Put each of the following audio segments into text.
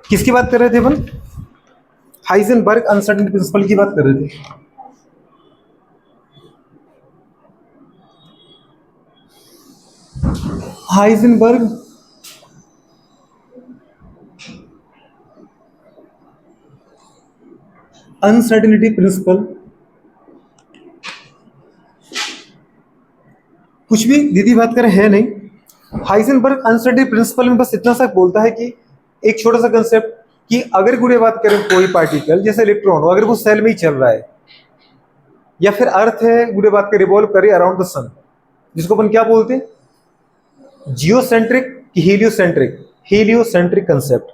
किसकी बात कर रहे थे अपन? हाइजेनबर्ग अनसर्टेनिटी प्रिंसिपल की बात कर रहे थे। हाइजेनबर्ग अनसर्टेनिटी प्रिंसिपल कुछ भी दीदी बात करें है नहीं। हाइजेनबर्ग अनसर्टेनिटी प्रिंसिपल में बस इतना सा बोलता है कि एक छोटा सा कंसेप्ट कि अगर गुड़े बात करें कोई पार्टिकल जैसे इलेक्ट्रॉन हो, अगर वो सेल में ही चल रहा है या फिर अर्थ है गुड़े बात कर रिवॉल्व करे अराउंड द सन, जिसको अपन क्या बोलते हैं, जियोसेंट्रिक कि हीलियोसेंट्रिक, हीलियोसेंट्रिक कंसेप्ट।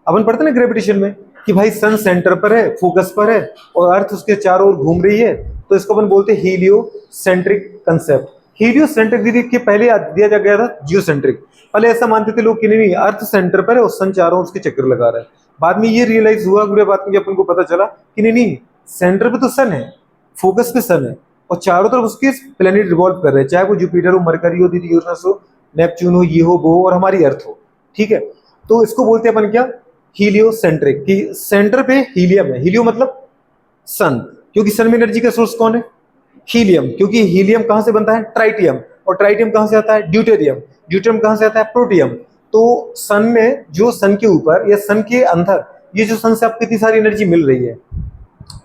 अपन पढ़ते ना ग्रेविटेशन में कि भाई सन सेंटर पर है, फोकस पर है और अर्थ उसके चारों ओर घूम रही है, तो इसको अपन बोलते हैं हीलियोसेंट्रिक कंसेप्ट। हीलियोसेंट्रिक दीदी के पहले दिया जा गया था जियोसेंट्रिक। पहले ऐसा मानते थे लोग कि नहीं अर्थ सेंटर पर है और सन चारों उसके चक्कर लगा रहा है। बाद में ये रियलाइज हुआ गुड़े बात में, अपन को पता चला कि नहीं सेंटर पे तो सन है, फोकस पे सन है और चारों तरफ उसके प्लेनेट रिवॉल्व कर रहे हैं, चाहे वो जुपिटर हो, मरकरी हो, दीदी यूरेनस हो, नेपच्यून हो, ये हो वो और हमारी अर्थ हो। ठीक है, तो इसको बोलते हैं अपन क्या, हीलियोसेंट्रिक, कि सेंटर पे हीलियम है, हीलियो मतलब सन, क्योंकि सन में एनर्जी का सोर्स कौन है, हीलियम, क्योंकि हीलियम कहां से बनता है, ट्राइटियम, और ट्राइटियम कहां से आता है, ड्यूटेरियम, ड्यूटेरियम कहां से आता है, प्रोटियम। तो सन में जो सन के ऊपर या सन के अंदर ये जो सन से आपको इतनी सारी एनर्जी मिल रही है,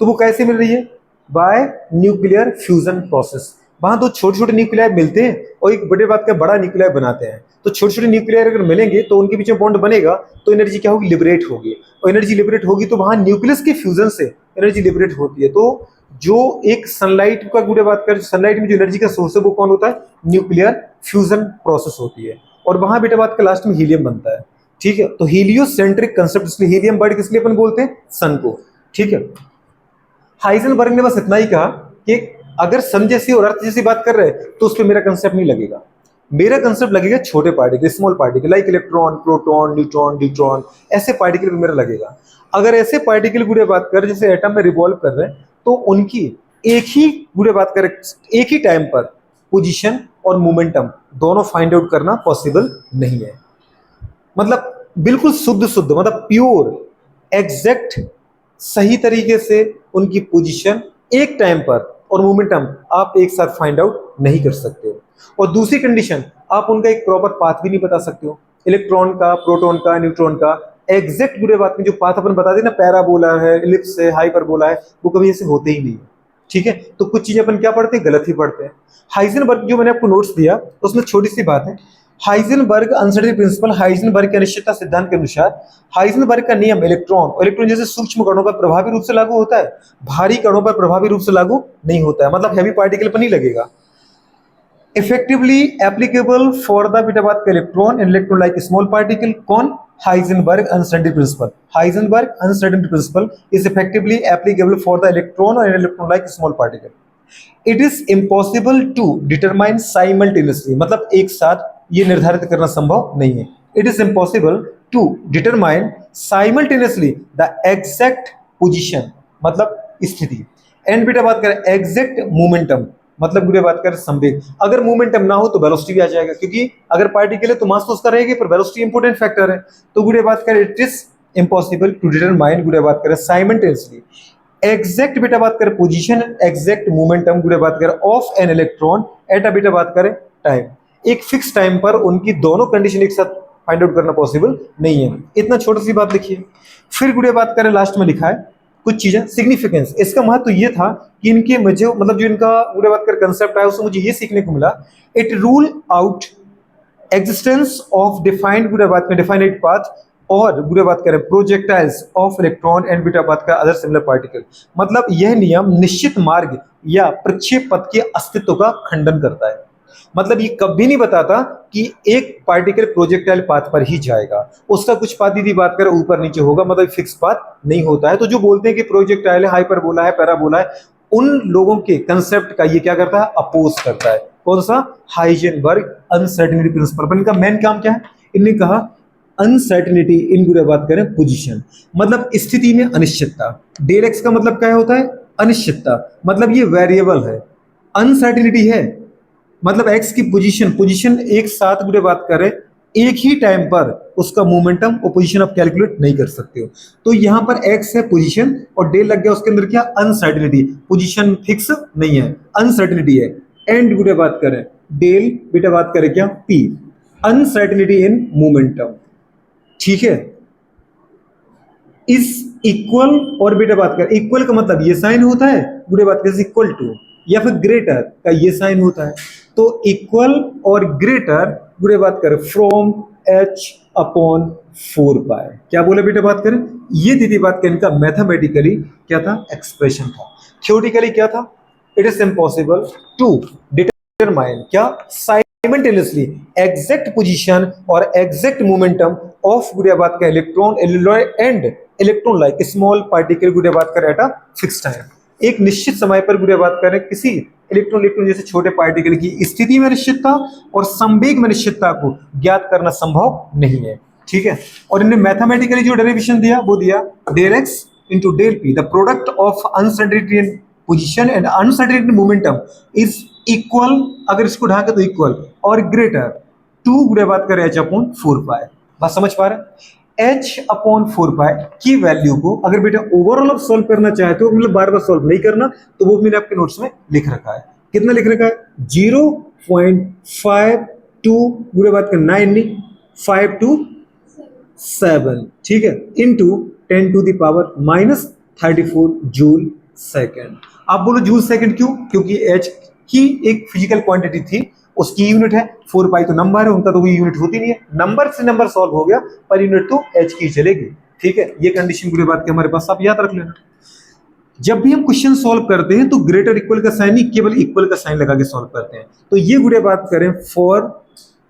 तो वो कैसे मिल रही है, बाय न्यूक्लियर फ्यूजन प्रोसेस। वहां दो छोटे छोटे न्यूक्लियाई मिलते हैं और एक बड़े बात का बड़ा न्यूक्लियाई बनाते हैं। तो छोटे छोटे न्यूक्लियाई अगर मिलेंगे तो उनके बीच में बॉन्ड बनेगा, तो एनर्जी क्या होगी, लिबरेट होगी, और एनर्जी लिबरेट होगी तो वहां न्यूक्लियस के फ्यूजन से एनर्जी लिबरेट होती है। तो जो एक सनलाइट का गुड़े बात करें, सनलाइट में जो एनर्जी का सोर्स है वो कौन होता है, न्यूक्लियर फ्यूजन प्रोसेस होती है, और वहां बेटा बात का लास्ट में हीलियम बनता है। ठीक है, तो हीलियोसेंट्रिक कंसेप्ट, इसलिए हीलियम बर्ड किस लिए अपन बोलते हैं, सन को। ठीक है, हाइजेनबर्ग ने बस इतना ही कहा कि अगर सन जैसी और अर्थ जैसी बात कर रहे हैं तो उस पर मेरा कंसेप्ट नहीं लगेगा, मेरा कंसेप्ट लगेगा छोटे particle, small particle like electron, proton, neutron, deuteron, ऐसे पार्टिकल पे मेरा लगेगा। अगर ऐसे पार्टिकल गुड़े बात कर जैसे एटम में रिवॉल्व कर रहे हैं, तो उनकी एक ही गुड़े बात करें एक ही टाइम पर पोजीशन और मोमेंटम दोनों फाइंड आउट करना पॉसिबल नहीं है। मतलब बिल्कुल शुद्ध शुद्ध मतलब प्योर एग्जैक्ट सही तरीके से उनकी पोजीशन एक टाइम पर और मोमेंटम आप एक साथ फाइंड आउट नहीं कर सकते हो। और दूसरी कंडीशन, आप उनका एक प्रॉपर पाथ भी नहीं बता सकते हो, इलेक्ट्रॉन का, प्रोटॉन का, न्यूट्रॉन का एग्जैक्ट बुरे बात में जो पाथ अपन बता दें ना, पैराबोला है, इलिप्स है, हाइपरबोला है, वो कभी ऐसे होते ही नहीं है। ठीक है, तो कुछ चीजें अपन क्या पढ़ते हैं, गलत ही पढ़ते हैं। हाइजेनबर्ग जो मैंने आपको नोट्स दिया उसमें छोटी सी बात है, हाइजेनबर्ग अनसर्टेनिटी प्रिंसिपल, हाइजेनबर्ग के अनिश्चितता सिद्धांत के अनुसार हाइजेनबर्ग का नियम इलेक्ट्रॉन जैसे सूक्ष्म कणों पर प्रभावी रूप से लागू होता है, भारी कणों पर प्रभावी रूप से लागू नहीं होता है, मतलब हैवी पार्टिकल पर नहीं लगेगा। Effectively applicable for the beta बात का electron and electron like small particle, कौन, Heisenberg uncertainty principle. Heisenberg uncertainty principle is effectively applicable for the electron and electron like small particle. It is impossible to determine simultaneously, मतलब एक साथ ये निर्धारित करना संभव नहीं है। It is impossible to determine simultaneously the exact position, मतलब स्थिति, एंड बेटा बात करें एग्जैक्ट मोमेंटम, मतलब बुरे बात करें संवेग। अगर मोमेंटम ना हो तो वेलोसिटी भी आ जाएगा, क्योंकि अगर पार्टिकल है तो मास तो उसका रहेगा, पर वेलोसिटी इंपॉर्टेंट फैक्टर है। तो बुरे बात करें it is impossible to determine बुरे बात करें साइमल्टेनियसली एग्जैक्ट बेटा बात करें पोजीशन, एग्जैक्ट मोमेंटम गुड़े बात करें of an electron at a बेटा बात करें टाइम, एक फिक्स टाइम पर उनकी दोनों कंडीशन एक साथ फाइंड आउट करना पॉसिबल नहीं है। इतना छोटी सी बात लिखिए। फिर गुड़े बात करें लास्ट में लिखा है कुछ चीजें, सिग्निफिकेंस, इसका महत्व तो ये था कि इनके मुझे मतलब जो इनका गुड़े बात कर कंसेप्ट आया उससे मुझे ये सीखने को मिला, it rule out existence of defined गुड़े बात में डिफाइनेट पाथ और बुरे बात करें projectiles of electron and beta बात का अदर सिमिलर पार्टिकल, मतलब यह नियम निश्चित मार्ग या प्रक्षेप पथ के अस्तित्व का खंडन करता है। मतलब ये कभी नहीं बताता कि एक पार्टिकल प्रोजेक्टाइल पाथ पर ही जाएगा, उसका कुछ पाथ यदि बात करें ऊपर नीचे होगा, मतलब फिक्स पाथ नहीं होता है। तो जो बोलते हैं कि प्रोजेक्टाइल है, हाइपरबोला है, पैराबोला है, उन लोगों के कंसेप्ट का ये क्या करता है, अपोज करता है। कौन सा, हाइजेनबर्ग अनसर्टेनिटी प्रिंसिपल। पर इनका मेन काम क्या है, इन्होंने कहा अनसर्टेनिटी इन गुड़े बात करें पोजीशन, मतलब स्थिति में अनिश्चितता। डेल एक्स का मतलब क्या होता है, अनिश्चितता, मतलब ये वेरिएबल है। अनसर्टेनिटी है मतलब एक्स की पोजीशन, पोजीशन एक साथ गुड़े बात करें एक ही टाइम पर उसका मोमेंटम और पोजीशन आप कैलकुलेट नहीं कर सकते हो। तो यहाँ पर एक्स है पोजीशन और डेल लग गया उसके अंदर क्या, अनसर्टिनिटी। पोजीशन फिक्स नहीं है, अनसर्टिनिटी है। एंड बेटा बात करें डेल, बेटा बात करें क्या, पी, अनसर्टिनिटी इन मोमेंटम, ठीक है। इस इक्वल, और बेटा बात कर इक्वल का मतलब ये साइन होता है, बेटा बात कर इक्वल टू, या फिर ग्रेटर का ये साइन होता है। तो इक्वल और ग्रेटर, बेटा बात करें फ्रॉम एच अपॉन 4 पाई। क्या बोले बेटा बात करें, ये दीदी बात करें इनका मैथमेटिकली क्या था, एक्सप्रेशन था। थ्योरेटिकली क्या था, it is impossible to determine क्या, साइमल्टेनियसली एग्जैक्ट पोजीशन और एग्जैक्ट मोमेंटम ऑफ गुड़िया बात का electron and electron like small particle गुड़िया बात करें एट अ फिक्स टाइम। एक निश्चित समय पर गुड़िया बात करें किसी इलेक्ट्रॉन जैसे छोटे पार्टिकल की स्थिति में निश्चितता और संवेग में निश्चितता को ज्ञात करना संभव नहीं है, ठीक है। और इन्हें मैथमेटिकली जो डेरिवेशन दिया वो दिया del x into del p, the product of uncertainty in position and uncertainty momentum is equal, अगर इसको ढाके तो इक्वल और ग्रेटर टू गुड़िया बात करें एच अपॉन 4 पाई। बात समझ पा रहे हैं, h अपॉन 4 पाई की वैल्यू को अगर बेटा ओवरऑल आप सॉल्व करना चाहते हो, मतलब बार बार सॉल्व नहीं करना, तो वो मैंने आपके नोट्स में लिख रखा है। कितना लिख रखा है, 0.52 बुरे बात कर 9 नहीं 527, ठीक है, into 10 to the power -34 joule second. आप बोलो जूल सेकेंड क्यों, क्योंकि h की एक फिजिकल क्वांटिटी थी, उसकी यूनिट है 4 पाई, तो नंबर है उनका, तो कोई यूनिट होती नहीं है, नंबर से नंबर सॉल्व हो गया पर यूनिट तो h की चलेगी, ठीक है। ये कंडीशन पूरी बात के हमारे पास, आप याद रख लेना। जब भी हम क्वेश्चन सॉल्व करते हैं तो ग्रेटर इक्वल का साइन नहीं, केवल इक्वल का साइन लगा के सॉल्व करते हैं। तो ये गुड़े बात करें फॉर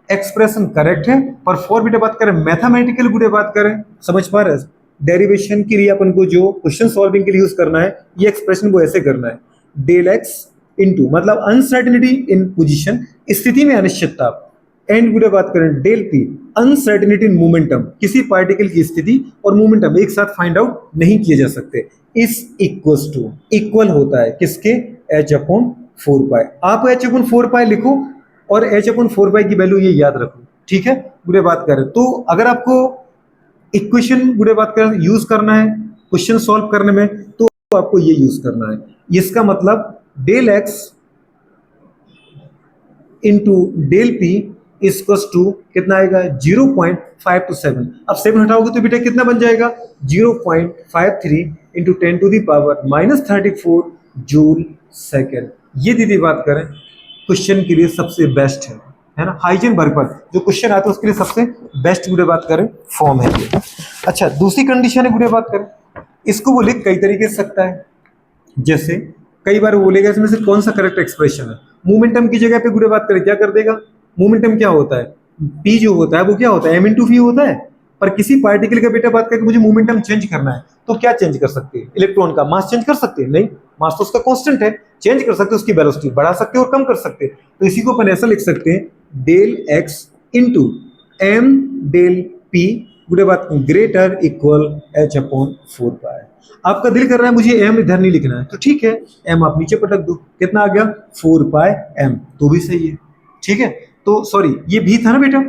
एक्सप्रेशन करेक्ट है, पर फॉर बेटा बात करें मैथमेटिकल गुड़े बात करें, समझ पा रहे हैं, डेरिवेशन के लिए अपन को जो क्वेश्चन सॉल्विंग के लिए यूज करना है, ये एक्सप्रेशन वो ऐसे करना है, डेल एक्स इंटू मतलब अनसर्टिनिटी इन पोजीशन, स्थिति में अनिश्चितता, एंड गुड़े बात करें del p, uncertainty in momentum, किसी पार्टिकल की स्थिति और मोमेंटम एक साथ फाइंड आउट नहीं किए जा सकते, इस इक्वल्स टू इक्वल होता है किसके, h अपॉन 4 पाई। आप h अपॉन 4 पाई लिखो और h अपॉन 4 पाई की वैल्यू ये याद रखो, ठीक है। गुड़े बात करें तो अगर आपको इक्वेशन गुड़े बात करें यूज करना है क्वेश्चन सॉल्व करने में, तो आपको ये यूज करना है। इसका मतलब del x into del p equals to कितना आएगा 0.527। अब 7 हटाओगे तो बेटा कितना बन जाएगा 0.53 into 10 to the power -34 joule second. ये दीदी बात करें क्वेश्चन के लिए सबसे बेस्ट है ना, हाइजेनबर्ग पर जो क्वेश्चन आता है उसके लिए सबसे बेस्ट गुड़े बात करें फॉर्म है ये। अच्छा दूसरी कंडीशन है गुड़े बात करें, इसको वो लिख कई तरीके से सकता है, जैसे कई बार वो बोलेगा इसमें से कौन सा करेक्ट एक्सप्रेशन है। मोमेंटम की जगह पे गुड़े बात करें क्या कर देगा, मोमेंटम क्या होता है, पी जो होता है वो क्या होता है, एम इंटू वी होता है। पर किसी पार्टिकल का बेटा बात करें मुझे मोमेंटम चेंज करना है, तो क्या चेंज कर सकते हैं, इलेक्ट्रॉन का मास चेंज कर सकते हैं, नहीं, मास तो उसका कांस्टेंट है, चेंज कर सकते हैं उसकी वेलोसिटी, बढ़ा सकते हैं और कम कर सकते हैं। तो इसी को अपन ऐसा लिख सकते हैं del x into m del p गुड़े बात greater equal h upon 4 pi. आपका दिल कर रहा है मुझे एम इधर नहीं लिखना है, तो ठीक है एम आप नीचे पटक दो, कितना आ गया 4 पाई एम, तो भी सही है, ठीक है। तो सॉरी ये भी था ना बेटा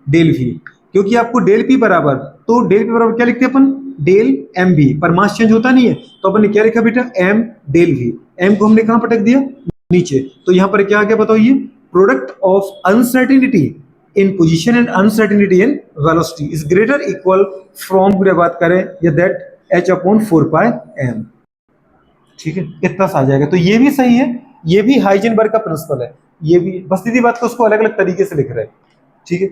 डेल भी, क्योंकि आपको डेल पी बराबर, तो डेल पी बराबर क्या लिखते हैं अपन, डेल एम भी, पर मास चेंज होता नहीं है, तो अपन ने क्या लिखा बेटा एम डेल भी, एम को हमने कहां पटक दिया नीचे, तो यहां पर क्या आ गया बताओ, ये product of uncertainty in position and uncertainty in velocity is greater equal from गुड़े बात करें या that h upon 4 pi m, ठीक है, इतना सा आ जाएगा। तो ये भी सही है, ये भी हाइजेनबर्ग का प्रिंसिपल है, ये भी बस सीधी बात को उसको अलग अलग तरीके से लिख रहे हैं, ठीक है।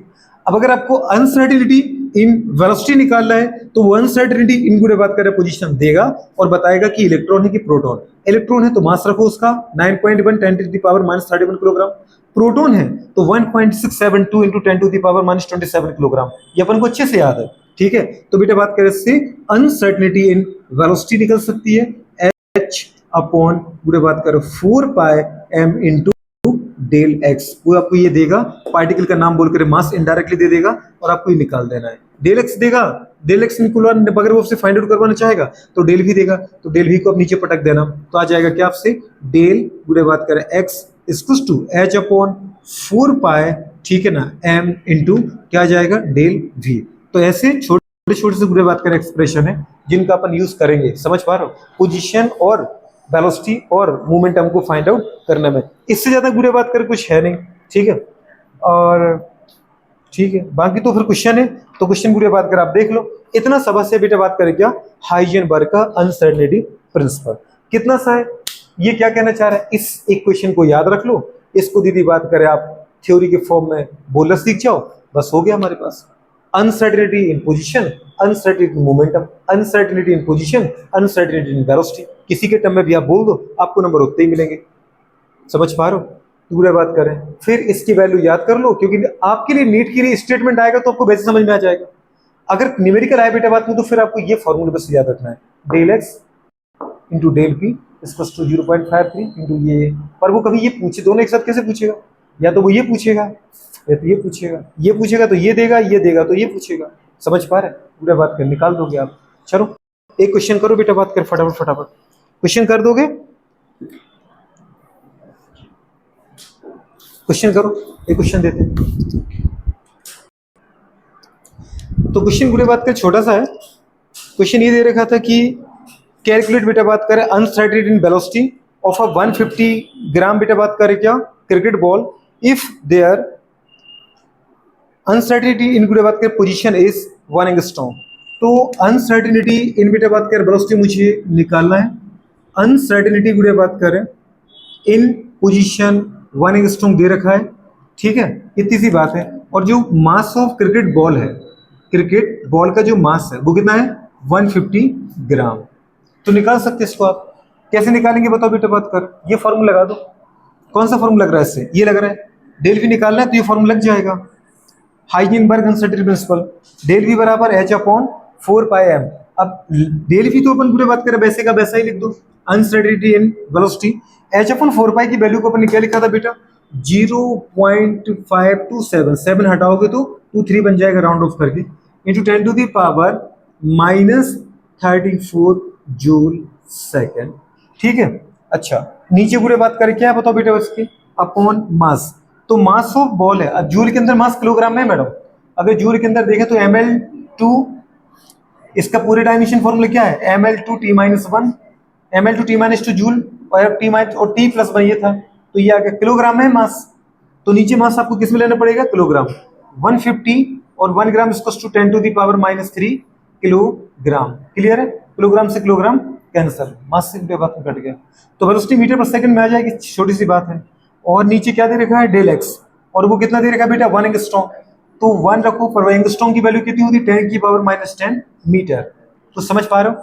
अब अगर आपको अनसर्टिनिटी इन वेलोसिटी निकालना है तो वो अनसर्टिनिटी इन गुड़े बात करें पोजीशन देगा और बताएगा कि इलेक्ट्रॉन है कि प्रोटॉन, इलेक्ट्रॉन है तो मास रखो उसका 9.1 10 to the power -31 kilogram, proton है तो 1.672 into 10 to the power -27 kilogram, ये अपन को अच्छे से याद है, ठीक है। तो बेटा बात करें इससे अनसर्टिनिटी इन वेलोसिटी निकल सकती है h अपॉन पूरे बात करें 4 पाई m इंटू डेल एक्स, वो आपको ये देगा, पार्टिकल का नाम बोलकर मास इनडायरेक्टली दे देगा और आपको ये निकाल देना है। डेल एक्स देगा, डेल एक्स निकलवाने अगर वो आपसे फाइंड आउट करवाना चाहेगा तो डेल भी देगा, तो डेल भी को आप नीचे पटक देना, तो आ जाएगा क्या आपसे डेल पूरे बात करें x equals to h upon 4 pi, ठीक है ना, एम इंटू क्या आ जाएगा डेल वी। तो ऐसे छोटे छोटे से पूरे बात करें एक्सप्रेशन है जिनका अपन यूज करेंगे, समझ पा रहे हो, पोजीशन और वेलोसिटी और मोमेंटम को फाइंड आउट करने में। इससे ज्यादा बुरे बात करें कुछ है नहीं, ठीक है। और ठीक है, बाकी तो फिर क्वेश्चन है, तो क्वेश्चन पूरे बात कर आप देख लो। इतना सबक से बेटा बात करें क्या, हाइजेनबर्ग का अनसर्टेनिटी प्रिंसिपल कितना सा है, ये क्या कहना चाह रहा है, इस एक क्वेश्चन को याद रख लो। इसको दीदी बात करें आप थ्योरी के फॉर्म में बोलना सीख जाओ, बस हो गया हमारे पास। Uncertainty in position, uncertainty in momentum, uncertainty in position, uncertainty in velocity, किसी के टर्म में भी आप बोल दो, आपको नंबर उतने ही मिलेंगे। समझ पा रहे हो, पूरा बात करें फिर इसकी वैल्यू याद कर लो, क्योंकि आपके लिए नीट के लिए स्टेटमेंट आएगा तो आपको वैसे समझ में आ जाएगा। अगर न्यूमेरिकल आए बेटा बात करूं तो फिर आपको ये फॉर्मूला बस याद रखना है, del x into del p equals to 0.53 into ये। पर वो कभी ये पूछे, दोनों एक साथ कैसे पूछेगा, या तो वो ये पूछेगा या तो ये पूछेगा, ये पूछेगा तो ये देगा तो ये पूछेगा। समझ पा रहे, पूरा बात कर निकाल दोगे आप। चलो एक क्वेश्चन करो बेटा बात कर, फटाफट फटाफट क्वेश्चन कर दोगे, क्वेश्चन करो, एक क्वेश्चन देते हैं। तो क्वेश्चन पूरे बात कर छोटा सा है, क्वेश्चन ये दे रखा था कि कैलकुलेट बेटा बात करें uncertainty in velocity of a 150 gram बेटा बात करें क्या cricket ball if there uncertainty in बेटा बात करें पोजीशन इज 1 एंगस्ट्रॉम। तो अनसर्टेनिटी इन बेटा बात करें वेलोसिटी मुझे निकालना है। अनसर्टेनिटी बेटा बात करें इन पोजीशन 1 एंगस्ट्रॉम दे रखा है, ठीक है, इतनी सी बात है। और जो मास ऑफ क्रिकेट बॉल है, क्रिकेट बॉल का जो मास है वो कितना है 150 ग्राम। तो निकाल सकते इसको आप, कैसे निकालेंगे बताओ बेटा बात कर, ये फॉर्मूला लगा दो। कौन सा फॉर्मूला लग रहा है इससे, ये लग रहा है, डेल वी निकालना है तो ये फॉर्मूला लग जाएगा, Heisenberg uncertainty principle, del v बराबर एच अपॉन 4 पाई एम। अब डेल वी तो अपन पूरे बात करें वैसे का वैसा ही लिख दो, uncertainty in velocity H upon 4 पाई की वैल्यू को अपन ने क्या लिखा था बेटा 0.527, 7 हटाओगे तो 23 बन जाएगा राउंड ऑफ करके, into 10 to the power -34 joule second, ठीक है। अच्छा नीचे पूरे बात करें क्या बताओ बेटा उसकी, अपॉन मास। तो मास ऑफ बॉल है, अब जूल के अंदर मास किलोग्राम में है मैडम, अगर जूल के अंदर देखें तो ml2, इसका पूरे डायमेंशन फॉर्मूला क्या है ml2t-1, ml2t-2 जूल और t+1 ये था, तो ये आ गया किलोग्राम में मास। तो नीचे मास आपको किस में लेना पड़ेगा किलोग्राम, 150 और 1 ग्राम इसको 10 to the power -3 kilogram, clear है, किलोग्राम से किलोग्राम कैंसिल, मास से बात में कट गया। तो वेलोसिटी मीटर पर सेकंड में आ जाएगी, छोटी सी बात है। और नीचे क्या दे रखा है डेल एक्स, और वो कितना दे रखा है बेटा 1 एंगस्ट्रॉम, तो 1 रखो, पर एंगस्ट्रॉम की वैल्यू कितनी होती है 10 की पावर -10 मीटर। तो समझ पा रहे हो,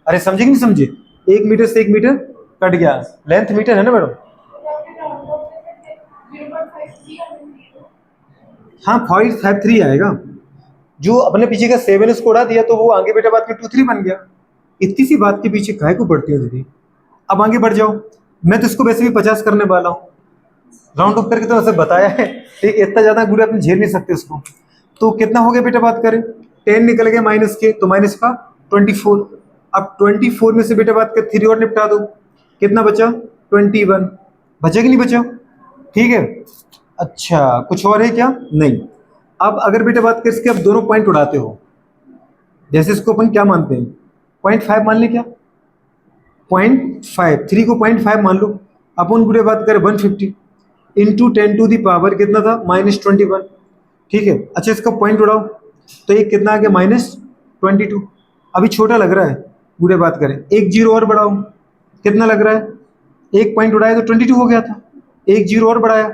अरे समझे कि नहीं समझे, 1 मीटर से 1 मीटर कट गया, लेंथ मीटर है ना मैडम, हाँ 0.53 आएगा, जो अपने पीछे का 7 इसको उड़ा दिया तो वो आगे बेटा बात में 23 बन गया। इतनी सी बात के पीछे काहे को पड़ती हो दीदी। अब आगे बढ़ जाओ, मैं तो इसको वैसे भी 50 करने वाला हूँ, राउंड ऑफ करके तो ऐसे बताया है, ठीक, इतना ज्यादा गुड़े अपने झेल नहीं सकते उसको। तो कितना हो गया बेटा बात करें, 10 निकल गया माइनस के, तो माइनस का 24। अब 24 में से बेटा बात कर 3 और निपटा दो, कितना बचा 21, बचा कि नहीं बचा, ठीक है। अच्छा कुछ और है क्या, नहीं। अब अगर बेटा बात कर इसके, अब दोनों पॉइंट उड़ाते हो, जैसे इसको अपन क्या मानते हैं 0.5 मान ले, क्या 0.5, 3 को 0.5 मान लो, अपन पूरे बात करें 150 इंटू 10 टू दी पावर कितना था -21, ठीक है। अच्छा इसका पॉइंट उड़ाओ तो एक कितना आ गया -22, अभी छोटा लग रहा है, पूरे बात करें एक जीरो और बढ़ाओ, कितना लग रहा है, एक पॉइंट उड़ाया तो 22 हो गया था, एक जीरो और बढ़ाया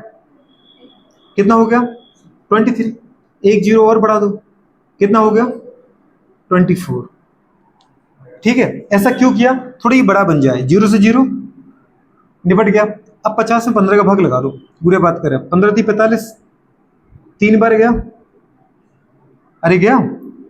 कितना हो गया 23, एक जीरो और बढ़ा दो कितना हो गया 24, ठीक है। ऐसा क्यों किया, थोड़ी बड़ा बन जाए, 0 से 0 निपट गया। अब 50 में 15 का भाग लगा दो, बुरे बात करें 15 थी 45, 3 बार गया, अरे गया,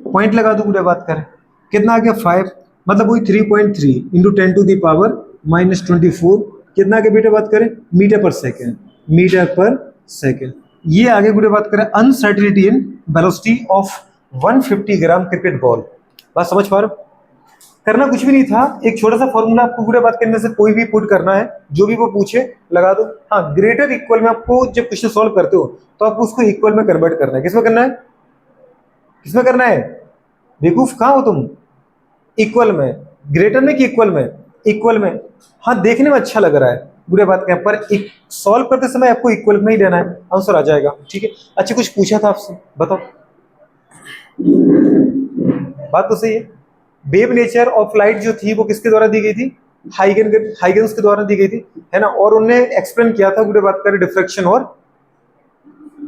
पॉइंट लगा दो, बुरे बात करें कितना आ गया 5, मतलब वही 3.3 इंटू 10 टू दी पावर -24, कितना आगे बेटा बात करें मीटर पर सेकेंड, मीटर पर सेकेंड। ये आगे बुरे बात करें uncertainty in velocity of 150 gram cricket ball, बात समझ पा रहे हो। करना कुछ भी नहीं था, एक छोटा सा फॉर्मूला आपको पूरे बात करने से कोई भी पुट करना है, जो भी वो पूछे लगा दो। हाँ, ग्रेटर इक्वल में आपको जब क्वेश्चन सॉल्व करते हो तो आपको उसको इक्वल में कन्वर्ट करना है। किसमें करना है? किसमें करना है? बेवकूफ कहाँ हो तुम? इक्वल में। ग्रेटर में कि इक्वल में? इक्वल में। हाँ, देखने में अच्छा लग रहा है, बुरे बात क्या, पर एक सॉल्व करते समय आपको इक्वल में ही लेना है, आंसर आ जाएगा। ठीक है, अच्छा कुछ पूछा था आपसे, बताओ। बात तो सही है। वेव नेचर ऑफ लाइट जो थी वो किसके द्वारा दी गई थी? हाइगन्स के द्वारा दी गई थी, है ना। और उन्होंने एक्सप्लेन किया था, बुरे बात करें, डिफ्रैक्शन और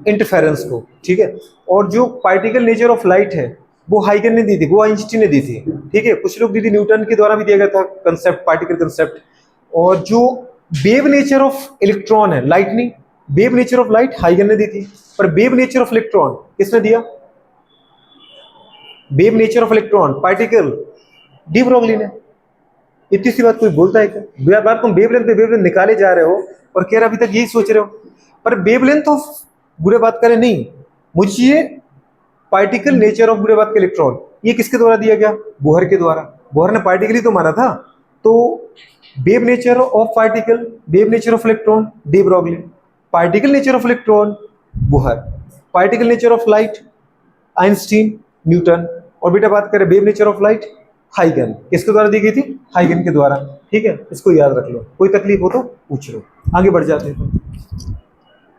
इंटरफेरेंस को। ठीक है, और जो पार्टिकल नेचर ऑफ लाइट है वो हाइगन ने दी थी, वो आइंस्टीन ने दी थी। ठीक है, कुछ लोग दी थी, न्यूटन के द्वारा भी दिया गया था कंसेप्ट, पार्टिकल कंसेप्ट। और जो वेव नेचर ऑफ इलेक्ट्रॉन है, लाइट नहीं, वेव नेचर ऑफ लाइट हाइगन ने दी थी, पर वेव नेचर ऑफ इलेक्ट्रॉन किसने दिया? Wave nature of electron particle de Broglie ने। इतनी सी बात कोई बोलता है क्या? बार तुम वेवलेंथ पे वेवलेंथ निकाले जा रहे हो और कह रहे अभी तक यही सोच रहे हो, पर वेवलेंथ ऑफ, बुरे बात करें नहीं, मुझे ये पार्टिकल नेचर ऑफ, बुरे बात के इलेक्ट्रॉन, ये किसके द्वारा दिया गया? बोहर के द्वारा। बोहर ने पार्टिकल ही तो माना था। तो wave nature of particle, wave nature of electron de Broglie, particle nature of electron Bohr, particle nature of light Einstein, Newton. और बेटा बात करें वेव नेचर ऑफ लाइट, हाइगन। किसके द्वारा दी गई थी? हाइगन के द्वारा। ठीक है, इसको याद रख लो, कोई तकलीफ हो तो पूछ लो। आगे बढ़ जाते हैं।